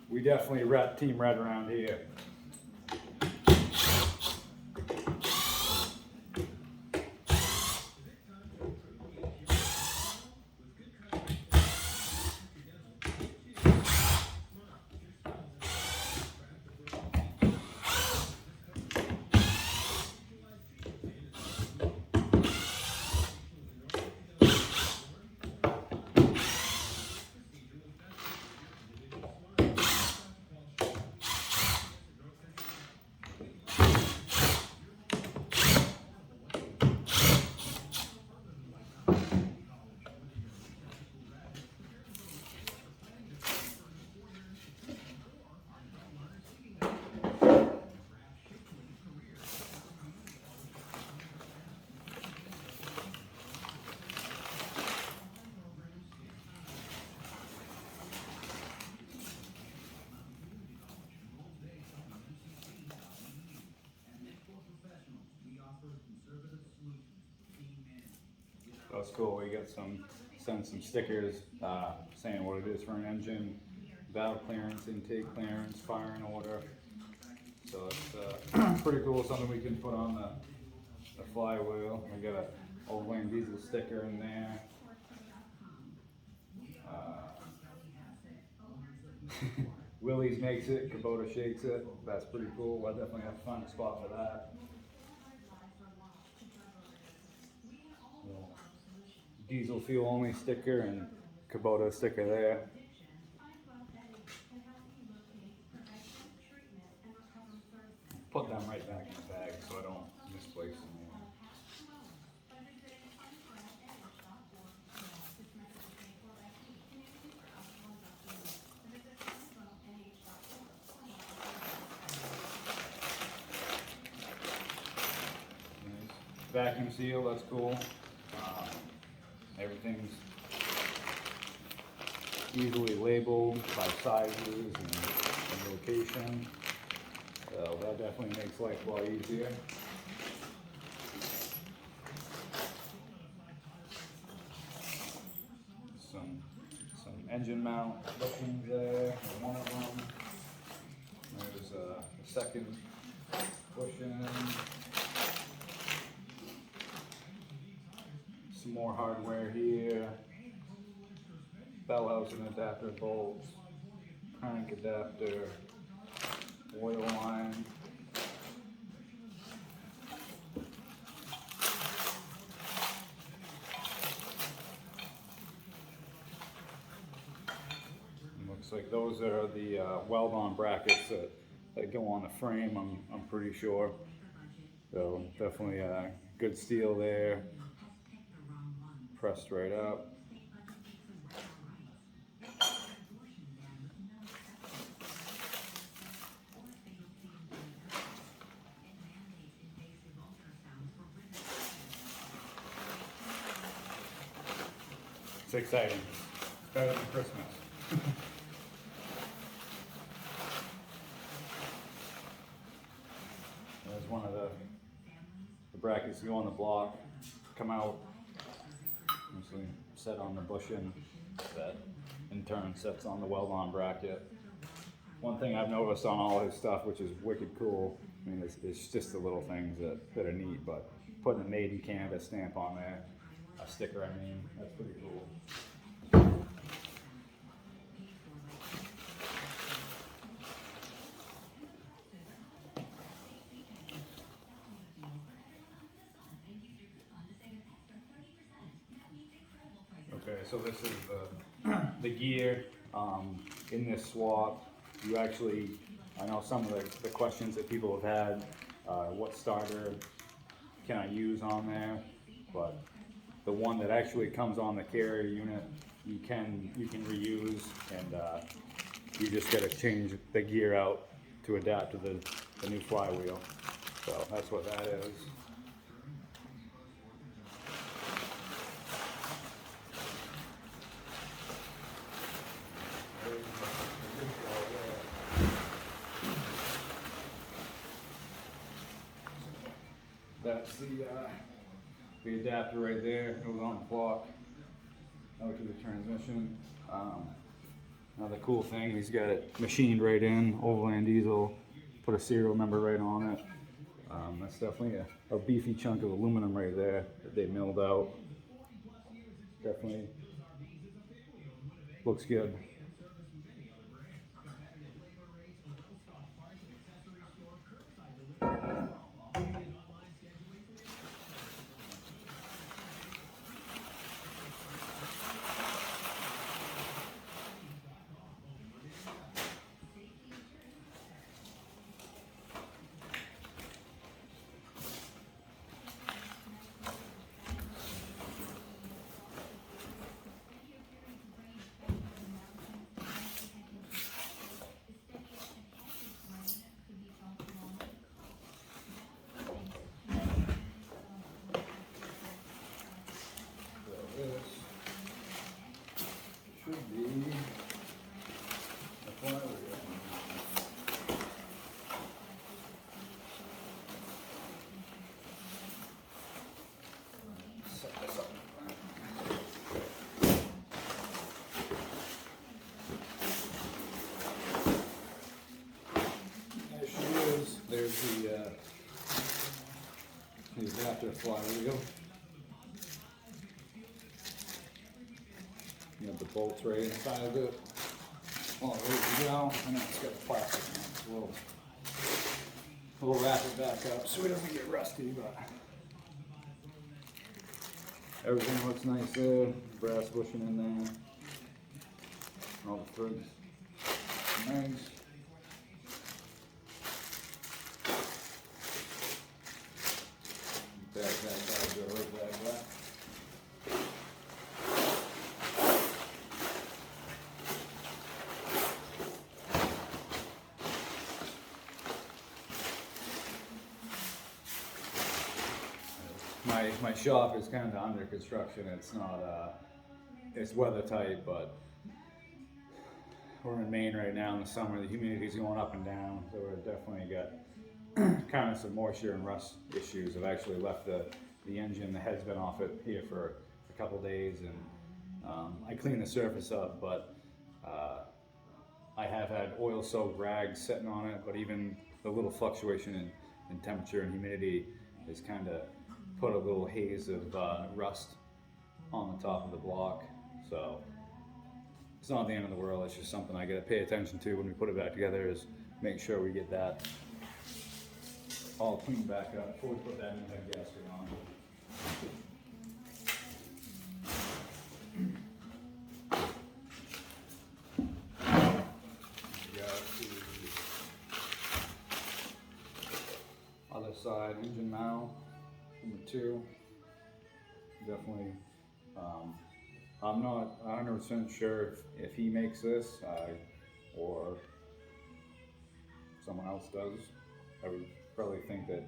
We definitely team red around here. That's cool. We got sent some stickers saying what it is for an engine, valve clearance, intake clearance, firing order. So it's pretty cool. Something we can put on the flywheel. We got a overland diesel sticker in there. Willie's makes it. Kubota shakes it. That's pretty cool. I definitely have to find a spot for that. Diesel fuel only sticker and Kubota sticker there. Put them right back in the bag so I don't misplace them. Vacuum seal, that's cool. Everything's easily labeled by sizes and location. So that definitely makes life a lot easier. Some engine mount bushings there, one of them. There's a second bushing. Some more hardware here. Bell housing adapter bolts, crank adapter, oil line. Looks like those are the weld-on brackets that go on the frame. I'm pretty sure. So definitely good steel there. Pressed right up. It's exciting. It's better than Christmas. There's one of the brackets that go on the block, come out, mostly set on the bushing that in turn sets on the weld-on bracket. One thing I've noticed on all his stuff, which is wicked cool, I mean, it's just the little things that are neat, but putting a Made in Canada stamp on there, a sticker, I mean, that's pretty cool. Okay, so this is the gear in this swap. You actually, I know some of the questions that people have had, what starter can I use on there? But the one that actually comes on the carrier unit, you can reuse, and you just got to change the gear out to adapt to the new flywheel. So that's what that is. That's the adapter right there. It goes on the block out to the transmission. Another cool thing, he's got it machined right in, overland diesel, put a serial number right on it. That's definitely a beefy chunk of aluminum right there that they milled out. Definitely looks good. Should be the flywheel. Set this up. There she is. There's the adapter flywheel. You have the bolts right inside of it. All ready to go. And it's got the plastic on it. We'll wrap it back up so it doesn't get rusty, but everything looks nice there. Brass bushing in there. All the threads. Nice. Back. My shop is kind of under construction. It's not, it's weather tight, but we're in Maine right now in the summer. The humidity's going up and down, so we've definitely got kind of some moisture and rust issues. I've actually left the engine, the head's been off it here for a couple days, and I cleaned the surface up, but I have had oil-soaked rags sitting on it, but even the little fluctuation in temperature and humidity is kind of put a little haze of rust on the top of the block. So it's not the end of the world. It's just something I got to pay attention to when we put it back together, is make sure we get that all cleaned back up before we put that new head gasket on. We got the other side engine mount. Number 2, definitely, I'm not 100% sure if he makes this, or someone else does. I would probably think that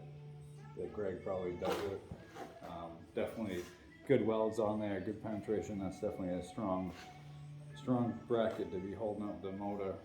Greg probably does it. Definitely good welds on there, good penetration. That's definitely a strong bracket to be holding up the motor.